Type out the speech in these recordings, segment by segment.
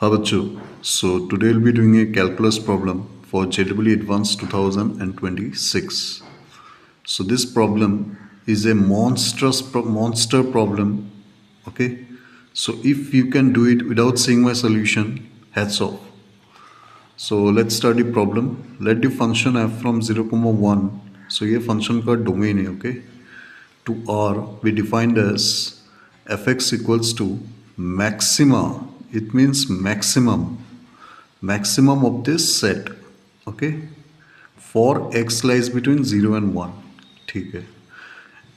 हाँ बच्चों, so today we'll be doing a calculus problem for JEE Advanced 2026. So this problem is a monster problem. Okay, so if you can do it without seeing my solution, hats off. So let's start the problem. Let the function f from 0, 1. So ये function का domain है. Okay, to R we defined as fx equals to maxima. It means maximum of this set. Okay, for x lies between 0 and 1. ठीक है,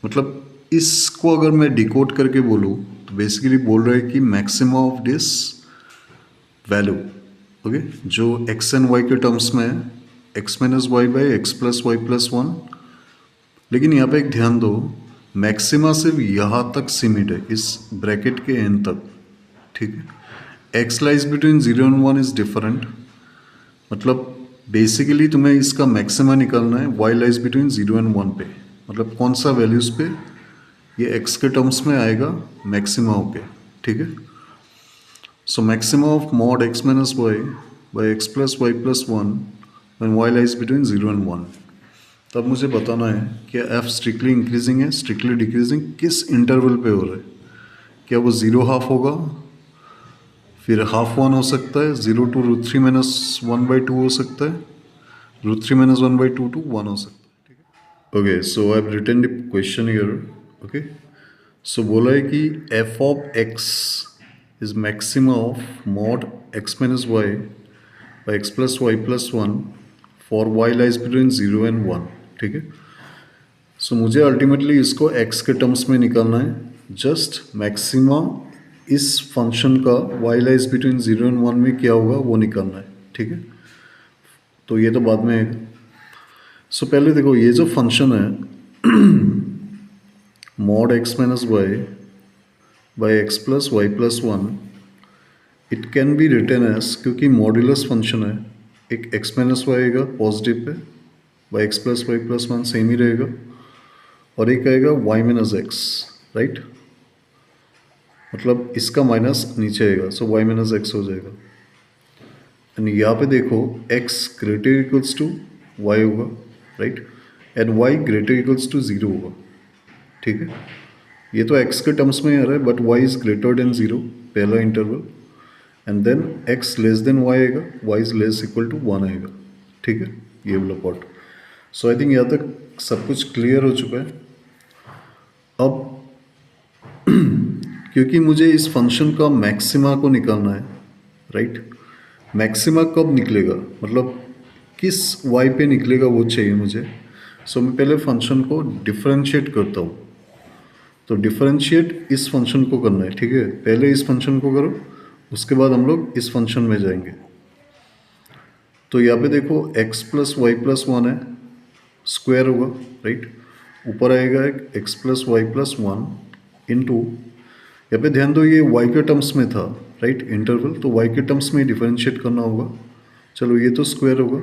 मतलब इसको अगर मैं decode करके बोलूँ तो बेसिकली बोल रहा है कि maximum of this value. Okay, जो एक्स एंड वाई के टर्म्स में है, x minus y by x plus y plus one. लेकिन यहाँ पे एक ध्यान दो, मैक्सिमा सिर्फ यहाँ तक सीमित है, इस ब्रैकेट के एंड तक. ठीक है, x lies between 0 and 1 is different. मतलब बेसिकली तुम्हें इसका मैक्सिमा निकालना है वाई लाइज बिटवीन 0 एंड 1 पे. मतलब कौन सा वैल्यूज़ पे ये एक्स के टर्म्स में आएगा मैक्सिमा होके. ठीक है, so maxima of mod x minus y by x plus y plus one when y lies between 0 and 1. तब मुझे बताना है कि एफ स्ट्रिक्टली इंक्रीजिंग है, स्ट्रिक्टली डिक्रीजिंग, किस इंटरवल पे हो रहा है. क्या वो 0 हाफ होगा, फिर हाफ 1 हो सकता है, 0 टू रूट 3 माइनस 1 बाई 2 हो सकता है, रूट 3 माइनस 1 बाई 2 टू 1 हो सकता है. Okay, so I have written the question here. Okay, so बोला है कि f of x is maxima of mod x minus y by x plus y plus one for y lies between 0 and 1. ठीक है, सो मुझे ultimately इसको x के terms में निकालना है. जस्ट मैक्सिमा इस फंक्शन का वाई लाइज बिटवीन 0 एंड 1 में क्या होगा वो निकालना है. ठीक है, तो ये तो बाद में आएगा. सो पहले देखो, ये जो फंक्शन है mod x minus y by x plus y plus one, it can be written as, क्योंकि मॉड्यूलस फंक्शन है, एक एक्स माइनस वाई आएगा पॉजिटिव पे, by x plus y plus one same ही रहेगा, और एक आएगा वाई माइनस एक्स. राइट, मतलब इसका माइनस नीचे आएगा, सो वाई माइनस एक्स हो जाएगा. एंड यहाँ पे देखो x greater equals to y होगा. Right, and y greater equals to 0 होगा. ठीक है, ये तो x के टर्म्स में ही आ रहा है, but y is greater than 0, पहला interval. And then x less than y आएगा, y is less equal to 1 आएगा. ठीक है, ये वाला पार्ट. सो आई थिंक यहाँ तक सब कुछ क्लियर हो चुका है. अब क्योंकि मुझे इस फंक्शन का मैक्सिमा को निकालना है. राइट, मैक्सिमा कब निकलेगा, मतलब किस y पे निकलेगा वो चाहिए मुझे. सो मैं पहले फंक्शन को डिफरेंशिएट करता हूँ. तो डिफरेंशिएट इस फंक्शन को करना है. ठीक है, पहले इस फंक्शन को करो, उसके बाद हम लोग इस फंक्शन में जाएंगे. तो यहाँ पे देखो x plus y plus one है, स्क्वायर होगा. राइट, ऊपर आएगा एक x plus y plus one into, यहाँ पे ध्यान दो ये y के टर्म्स में था. राइट, इंटरवल, तो y के टर्म्स में डिफरेंशिएट करना होगा. चलो ये तो स्क्वायर होगा.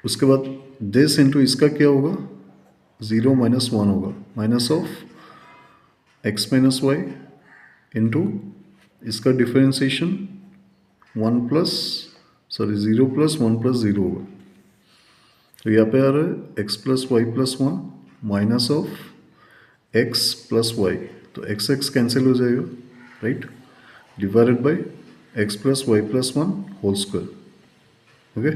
उसके बाद दिस इंटू इसका क्या होगा, 0 माइनस 1 होगा, minus of x minus y into इसका डिफरेंशिएशन 1 प्लस 0 प्लस 1 प्लस 0 होगा. तो यहाँ पे आ रहा है x plus y plus one minus of x plus y, तो एक्स एक्स कैंसिल हो जाएगा. Right, divided by x plus y plus one whole square. Okay,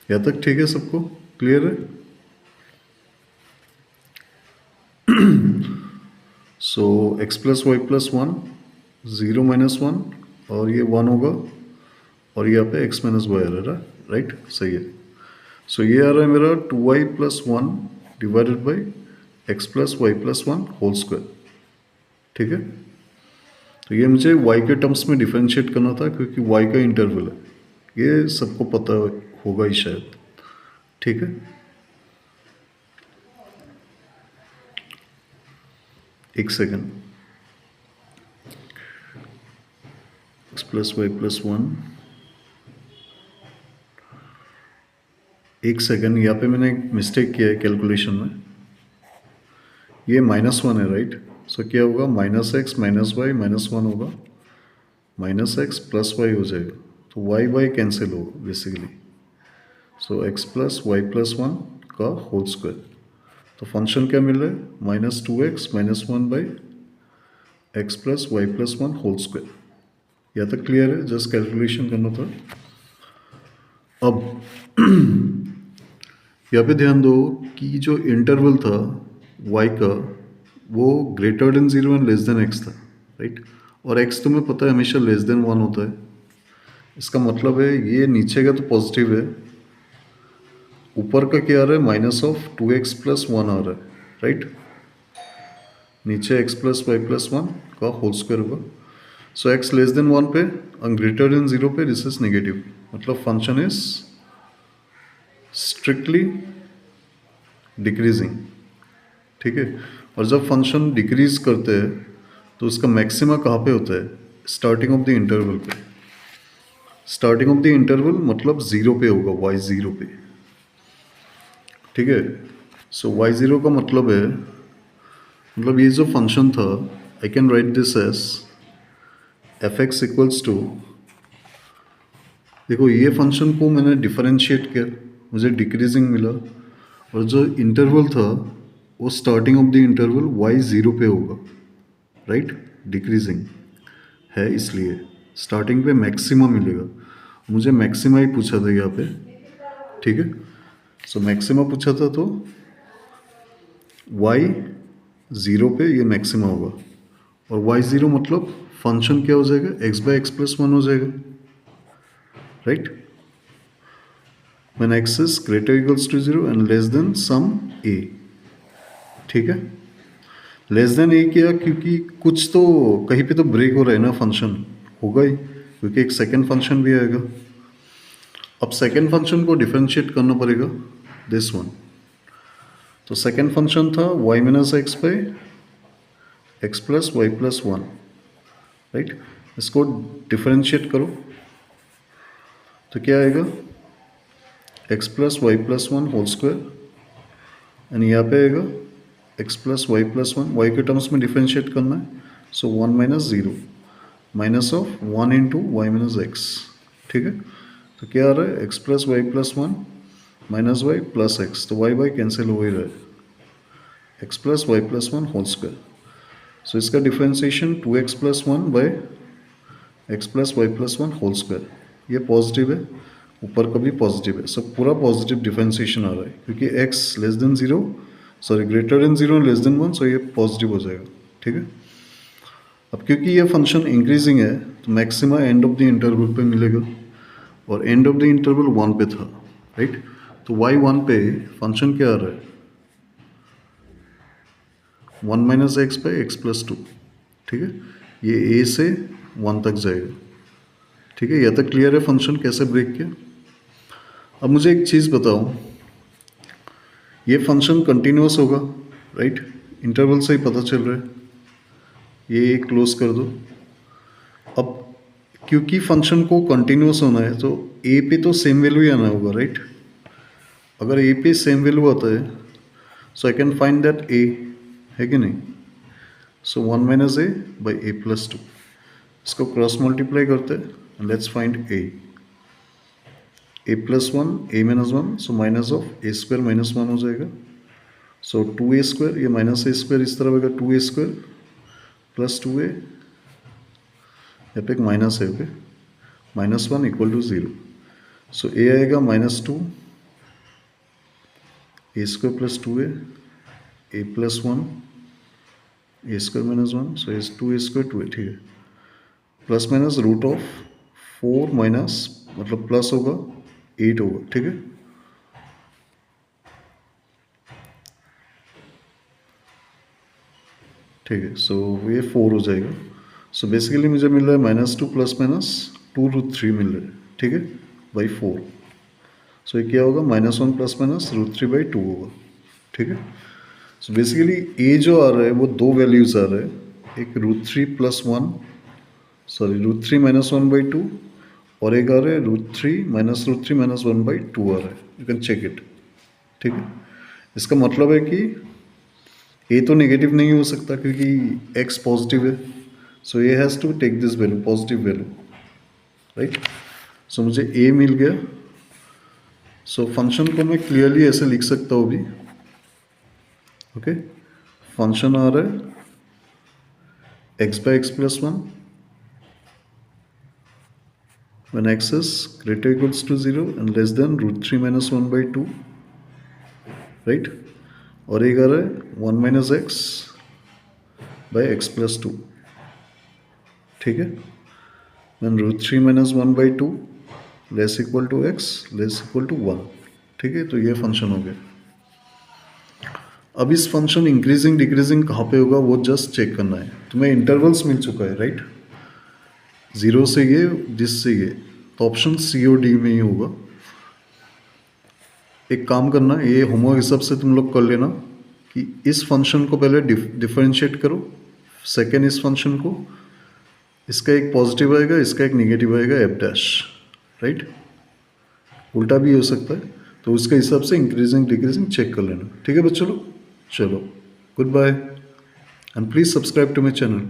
यहाँ तक ठीक है, सबको क्लियर है. So x plus y plus one, 0 minus 1, और ये 1 होगा, और यहाँ पे एक्स माइनस वाई आ रहा है. राइट, सही है. सो ये आ रहा है मेरा 2y plus one divided by x plus y plus one whole square. ठीक है, तो ये मुझे y के टर्म्स में डिफरेंशिएट करना था, क्योंकि y का इंटरवल है, ये सबको पता होगा ही शायद. ठीक है, एक second. X plus y plus one, एक सेकेंड, यहाँ पे मैंने एक मिस्टेक किया है कैलकुलेशन में. ये -1 है. राइट, सो क्या होगा, minus x minus y minus one होगा, माइनस एक्स प्लस वाई हो जाएगा, तो वाई वाई कैंसिल होगा basically. So x plus y plus one का होल स्क्वायर। तो फंक्शन क्या मिल रहा है, minus two x minus one by x plus y plus one whole square. यहाँ तक क्लियर है, जस्ट कैलकुलेशन करना था। अब यहाँ पे ध्यान दो कि जो इंटरवल था y का वो greater than zero and less then x था, राइट। और x तुम्हें पता है हमेशा लेस देन वन होता है। इसका मतलब है ये नीचे का तो पॉजिटिव है, ऊपर का क्या आ रहा है, minus of two x plus one आ रहा है, राइट। नीचे x plus y plus one का होल स्क्वायर होगा। So x less than one पे और ग्रेटर देन जीरो पे दिस इज नेगेटिव, मतलब फंक्शन इज स्ट्रिक्टली डिक्रीजिंग, ठीक है। और जब फंक्शन डिक्रीज करते हैं तो उसका मैक्सिमा कहाँ पे होता है, स्टार्टिंग ऑफ द इंटरवल पे। स्टार्टिंग ऑफ द इंटरवल मतलब जीरो पे होगा, वाई जीरो पे, ठीक है। सो वाई जीरो का मतलब है, मतलब ये जो फंक्शन था, I can write this as f x equals to, देखो ये फंक्शन को मैंने डिफरेंशिएट किया, मुझे डिक्रीजिंग मिला, और जो इंटरवल था वो starting of the interval y zero पे होगा, राइट। डिक्रीजिंग है इसलिए स्टार्टिंग पे मैक्सिमा मिलेगा, मुझे मैक्सिमा ही पूछा था यहाँ पे, ठीक है। सो मैक्सिमा पूछा था तो वाई ज़ीरो पे ये मैक्सिमा होगा, और वाई ज़ीरो मतलब फंक्शन क्या हो जाएगा, x by x plus one हो जाएगा, right. When x is greater equals to zero and less than some a, ठीक है। लेस देन ए किया क्योंकि कुछ तो कहीं पे तो ब्रेक हो रहा है ना, फंक्शन होगा ही, क्योंकि एक सेकेंड फंक्शन भी आएगा। अब सेकेंड फंक्शन को डिफरेंशिएट करना पड़ेगा, दिस वन। तो सेकेंड फंक्शन था y minus x by x plus y plus one, right. इसको डिफरेंशिएट करो तो क्या आएगा, x plus y plus one whole square, and यहाँ पे आएगा x plus y plus one, y के टर्म्स में डिफरेंशिएट करना है। So one minus zero minus of one into y minus x, ठीक है। तो क्या आ रहा है, x plus y plus one minus y plus x, तो वाई वाई कैंसिल हो ही रहा है, x plus y plus one whole square. So इसका differentiation two x plus one by x plus y plus one whole square, ये positive है, ऊपर का भी पॉजिटिव है, सब पूरा पॉजिटिव डिफरेंशिएशन आ रहा है, क्योंकि x less than zero, sorry greater than zero less than one, so ये पॉजिटिव हो जाएगा, ठीक है। अब क्योंकि ये फंक्शन इंक्रीजिंग है तो maxima end of the interval पे मिलेगा, और end of the interval one पे था, राइट। तो y वन पे फंक्शन क्या आ रहा है, one minus x by x plus two, ठीक है। ये a से वन तक जाएगा, ठीक है। यहाँ तक क्लियर है फंक्शन कैसे ब्रेक किया। अब मुझे एक चीज़ बताओ, ये फंक्शन कंटिन्यूस होगा, राइट, इंटरवल से ही पता चल रहा है, ये क्लोज कर दो। अब क्योंकि फंक्शन को कंटिन्यूस होना है तो ए पे तो सेम वैल्यू ही आना होगा, राइट। अगर ए पे सेम वैल्यू आता है so I can find that a, है कि नहीं। So one minus a by a plus two, इसको क्रॉस मल्टीप्लाई करते हैं, let's find a plus one a minus one, so minus of a square minus one हो जाएगा। So two a square, ये minus a square इस तरह होगा, two a square plus two a, यहाँ पे एक माइनस है, okay, minus one equal to zero. So a आएगा minus two a square plus two a plus one a square minus one, so is two a square two a, ठीक है। Plus minus root of four minus, मतलब plus होगा eight होगा, ठीक है। ठीक है, सो ये फोर हो जाएगा। सो बेसिकली मुझे मिल रहा है minus two plus minus two root three मिल रहा है, ठीक है, बाई फोर। सो ये क्या होगा, minus one plus minus root three by two होगा, ठीक है। सो बेसिकली ए जो आ रहा है वो दो वैल्यूज आ रहा है, एक root three plus one, sorry root three minus one by two, और एक आ रहा है root three minus one by two आ रहा है, यू कैन चेक इट, ठीक है। इसका मतलब है कि ए तो नेगेटिव नहीं हो सकता क्योंकि एक्स पॉजिटिव है, so a has to take this value, positive value, right. So मुझे ए मिल गया। सो फंक्शन को मैं क्लियरली ऐसे लिख सकता हूँ भी, ओके। फंक्शन आ रहा है x by x plus 1 when x is greater equals to 0 and less than √3 minus 1 by 2, right. और एक आ रहा है 1 minus x by x plus 2, ठीक है। when √3 minus 1 by 2 less equal to x less equal to 1, ठीक है। तो ये फंक्शन हो गया। अब इस फंक्शन इंक्रीजिंग डिक्रीजिंग कहाँ पे होगा वो जस्ट चेक करना है। तुम्हें इंटरवल्स मिल चुका है, राइट। 0 से ये, दिस से ये, तो ऑप्शन सी और डी में ही होगा। एक काम करना, ये होमवर्क हिसाब से तुम लोग कर लेना कि इस फंक्शन को पहले डिफरेंशिएट करो, सेकेंड इस फंक्शन को, इसका एक पॉजिटिव आएगा, इसका एक नेगेटिव आएगा एफ डैश, राइट। उल्टा भी हो सकता है, तो उसके हिसाब से इंक्रीजिंग डिक्रीजिंग चेक कर लेना, ठीक है बच्चों लोग। चलो, good bye and please subscribe to my channel.